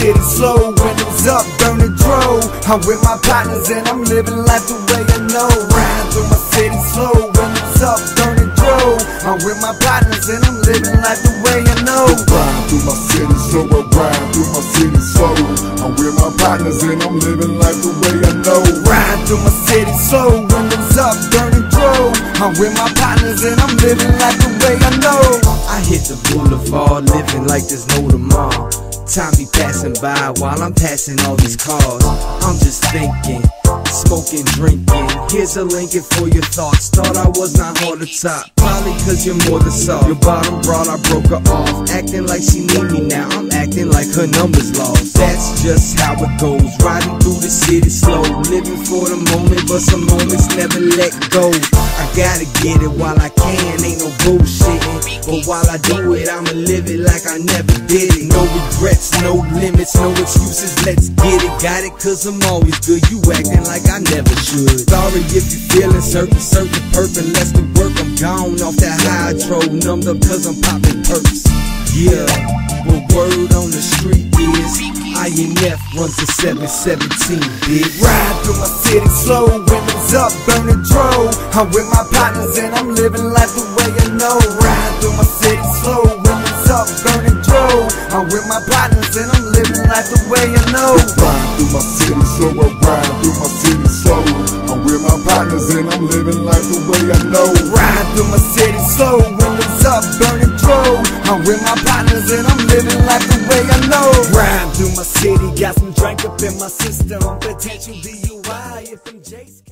city slow, windows up, burning dro. I'm with my partners and I'm living life the way I know. Riding through my city slow, windows up, burning dro. I'm with my partners and I'm living life the way I know. Riding through my city slow, I ride through my city slow. I'm with my partners and I'm living life the way I know. Riding through my city slow, windows up, burning dro. I'm with my partners and I'm living life the way I know. I hit the boulevard, living like there's no tomorrow. Time be passing by while I'm passing all these cars. I'm just thinking, smoking, drinking. Here's a Lincoln for your thoughts. Thought I was not hard to top, probably cause you're more than soft. Your bottom broad, I broke her off. Acting like she need me now, I'm acting like her number's lost. That's just how it goes, riding through the city slow. Living for the moment, but some moments never let go. I gotta get it while I can, ain't no bullshitting. But while I do it, I'ma live it like I never did it. No regrets, no limits, no excuses, let's get it. Got it cause I'm always good, you acting like I never should. Sorry if you feeling certain purpose, less to work. I'm gone off that hydro, numbed up cause I'm popping perks. Yeah, but word on the street is INF runs the 717, bitch. Ride through my city slow, windows up, burning dro. I'm with my partners and I'm living life the way I know. Ride through my city slow, windows up, burning dro. I'm with my partners and I'm living life the way I know. Ride through my city slow, I ride through my city slow. I'm with my partners and I'm living life the way I know. Ride through my city slow, windows up, burning dro. I'm with my partners and I'm living life the way I know. Ride through my city, got some drink up in my system. Potential DUI if I'm Jace.